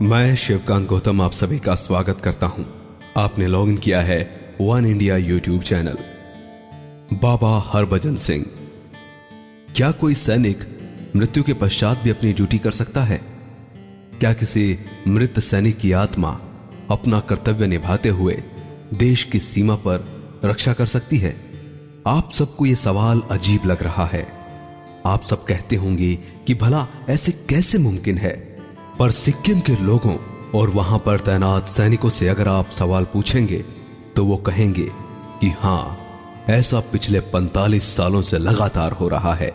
मैं शिवकांत गौतम आप सभी का स्वागत करता हूं। आपने लॉगिन किया है one India YouTube channel. Baba Harbhajan Singh. क्या कोई सैनिक मृत्यु के पश्चात भी अपनी ड्यूटी कर सकता है? क्या किसी मृत सैनिक की आत्मा अपना कर्तव्य निभाते हुए देश की सीमा पर रक्षा कर सकती है? आप सबको यह सवाल अजीब लग रहा है। आप सब कहते होंगे कि भला ऐसे कैसे मुमकिन है, पर सिक्किम के लोगों और वहां पर तैनात सैनिकों से अगर आप सवाल पूछेंगे तो वो कहेंगे कि हां, ऐसा पिछले 45 सालों से लगातार हो रहा है।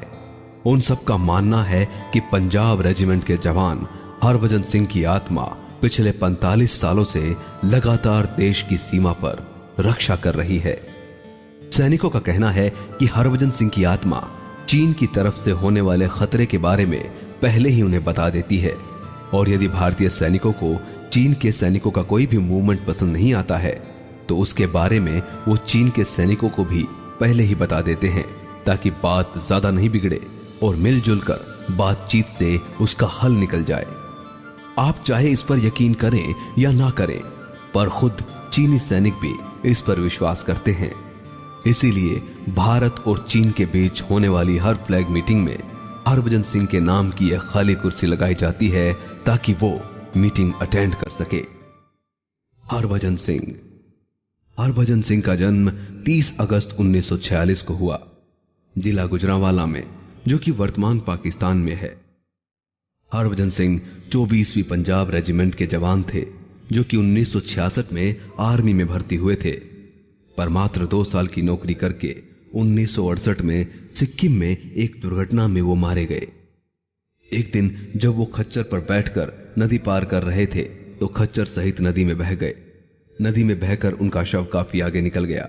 उन सब का मानना है कि पंजाब रेजिमेंट के जवान हरभजन सिंह की आत्मा पिछले 45 सालों से लगातार देश की सीमा पर रक्षा कर रही है। सैनिकों का कहना है कि हरभजन सिंह की आत्मा चीन की तरफ से होने वाले खतरे के बारे में पहले ही उन्हें बता देती है, और यदि भारतीय सैनिकों को चीन के सैनिकों का कोई भी मूवमेंट पसंद नहीं आता है तो उसके बारे में वो चीन के सैनिकों को भी पहले ही बता देते हैं, ताकि बात ज्यादा नहीं बिगड़े और मिलजुल कर बातचीत से उसका हल निकल जाए। आप चाहे इस पर यकीन करें या ना करें, पर खुद चीनी सैनिक भी इस पर विश्वास करते हैं। इसीलिए भारत और चीन के बीच होने वाली हर फ्लैग मीटिंग में हरभजन सिंह के नाम की एक खाली कुर्सी लगाई जाती है ताकि वो मीटिंग अटेंड कर सके। हरभजन सिंह का जन्म 30 अगस्त 1946 को हुआ, जिला गुजरांवाला में, जो कि वर्तमान पाकिस्तान में है। हरभजन सिंह 24वीं पंजाब रेजिमेंट के जवान थे, जो कि 1966 में आर्मी में भर्ती हुए थे, पर मात्र 2 साल की नौकरी करके 1968 में सिक्किम में एक दुर्घटना में वो मारे गए। एक दिन जब वो खच्चर पर बैठकर नदी पार कर रहे थे तो खच्चर सहित नदी में बह गए। नदी में बहकर उनका शव काफी आगे निकल गया।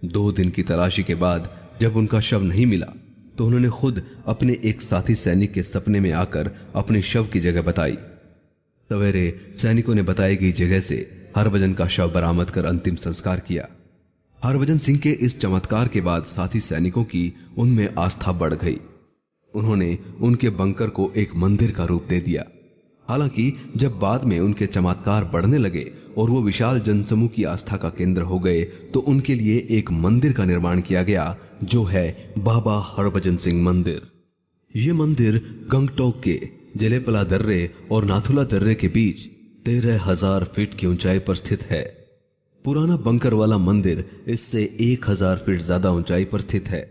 2 दिन की तलाशी के बाद जब उनका शव नहीं मिला तो उन्होंने खुद अपने एक साथी सैनिक के सपने में आकर अपने शव की जगह बताई। सवेरे सैनिकों ने बताई गई जगह से हरभजन का शव बरामद कर अंतिम संस्कार किया। हरभजन सिंह के इस चमत्कार के बाद साथी सैनिकों की उनमें आस्था बढ़ गई। उन्होंने उनके बंकर को एक मंदिर का रूप दे दिया। हालांकि जब बाद में उनके चमत्कार बढ़ने लगे और वो विशाल जनसमूह की आस्था का केंद्र हो गए तो उनके लिए एक मंदिर का निर्माण किया गया, जो है बाबा हरभजन सिंह मंदिर। ये मंदिर गंगटोक के जलेपला दर्रे और नाथुला दर्रे के बीच 13,000 फीट की ऊंचाई पर स्थित है। पुराना बंकर वाला मंदिर इससे 1,000 फीट ज्यादा ऊंचाई पर स्थित है।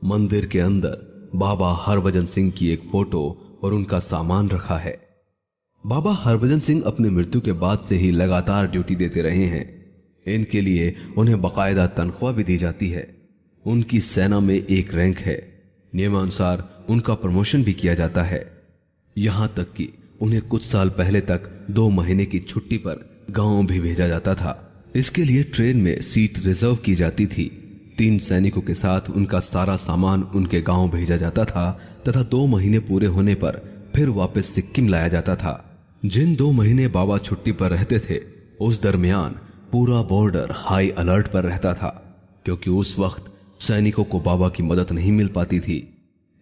मंदिर के अंदर बाबा हरभजन सिंह की एक फोटो और उनका सामान रखा है। बाबा हरभजन सिंह अपनी मृत्यु के बाद से ही लगातार ड्यूटी देते रहे हैं। इनके लिए उन्हें बाकायदा तनख्वाह भी दी जाती है। उनकी सेना में एक रैंक है। नियमानुसार उनका प्रमोशन भी किया जाता है। यहां तक कि उन्हें कुछ साल पहले तक 2 महीने की छुट्टी पर गांव भी भेजा जाता था। इसके लिए ट्रेन में सीट रिजर्व की जाती थी। 3 सैनिकों के साथ उनका सारा सामान उनके गांव भेजा जाता था तथा 2 महीने पूरे होने पर फिर वापस सिक्किम लाया जाता था। जिन 2 महीने बाबा छुट्टी पर रहते थे, उस दरमियान पूरा बॉर्डर हाई अलर्ट पर रहता था, क्योंकि उस वक्त सैनिकों को बाबा की मदद नहीं मिल पाती थी।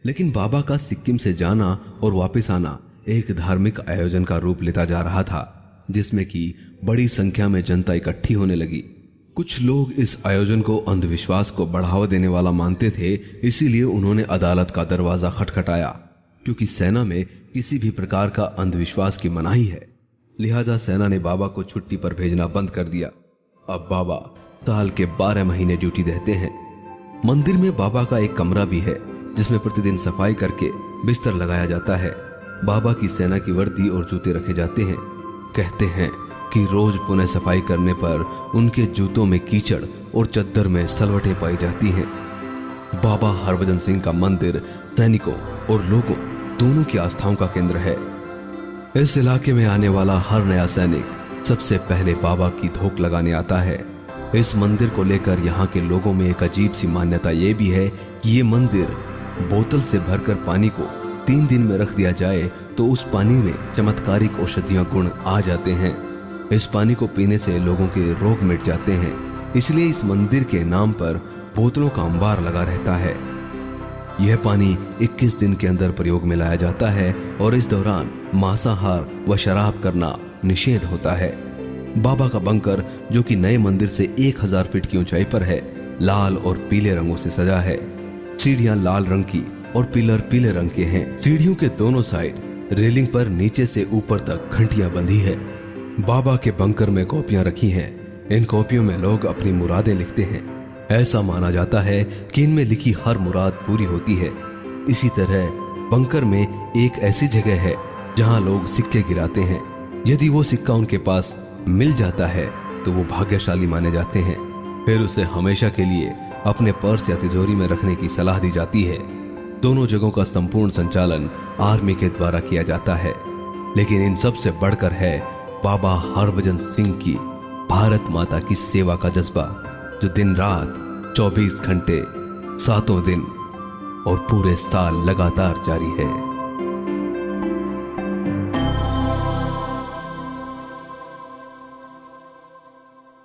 लेकिन बाबा का सिक्किम से जाना और वापस आना एक धार्मिक आयोजन का रूप लेता जा रहा था, जिसमें कि बड़ी संख्या में जनता इकट्ठी होने लगी। कुछ लोग इस आयोजन को अंधविश्वास को बढ़ावा देने वाला मानते थे, इसीलिए उन्होंने अदालत का दरवाजा खटखटाया, क्योंकि सेना में किसी भी प्रकार का अंधविश्वास की मनाही है। लिहाजा सेना ने बाबा को छुट्टी पर भेजना बंद कर दिया। अब बाबा साल के 12 महीने ड्यूटी देते हैं। मंदिर में बाबा का एक कमरा भी है, जिसमें प्रतिदिन सफाई करके बिस्तर लगाया जाता है। बाबा की सेना की वर्दी और जूते रखे जाते हैं। कहते हैं कि रोज पुनः सफाई करने पर उनके जूतों में कीचड़ और चद्दर में सलवटें पाई जाती हैं। बाबा हरभजन सिंह का मंदिर सैनिकों और लोगों दोनों की आस्थाओं का केंद्र है। इस इलाके में आने वाला हर नया सैनिक सबसे पहले बाबा की धोख लगाने आता है। इस मंदिर को लेकर यहाँ के लोगों में एक अजीब सी मान्यता यह भी है कि ये मंदिर बोतल से भरकर पानी को 3 दिन में रख दिया जाए तो उस पानी में चमत्कारिक औषधीय गुण आ जाते हैं। इस पानी को पीने से लोगों के रोग मिट जाते हैं। इसलिए इस मंदिर के नाम पर बोतलों का अंबार लगा रहता है। यह पानी 21 दिन के अंदर प्रयोग में लाया जाता है और इस दौरान मांसाहार व शराब करना निषेध होता है। बाबा का बंकर, जो कि नए मंदिर से 1000 फीट की ऊंचाई पर है, लाल और पीले रंगों से सजा है। सीढ़ियां लाल रंग की और पिलर पीले रंग के हैं। सीढ़ियों के दोनों साइड रेलिंग पर नीचे से ऊपर तक घंटियां बंधी है। बाबा के बंकर में कॉपियां रखी हैं। इन कॉपियों में लोग अपनी मुरादें लिखते हैं। ऐसा माना जाता है कि इनमें लिखी हर मुराद पूरी होती है। इसी तरह बंकर में एक ऐसी जगह है जहां लोग सिक्के गिराते हैं। यदि वो सिक्का उनके पास मिल जाता है तो वो भाग्यशाली माने जाते हैं। फिर उसे हमेशा के लिए अपने पर्स या तिजोरी में रखने की सलाह दी जाती है। दोनों जगहों का संपूर्ण संचालन आर्मी के द्वारा किया जाता है। लेकिन इन सब से बढ़कर है बाबा हरभजन सिंह की भारत माता की सेवा का जज्बा, जो दिन रात 24 घंटे 7 दिन और पूरे साल लगातार जारी है।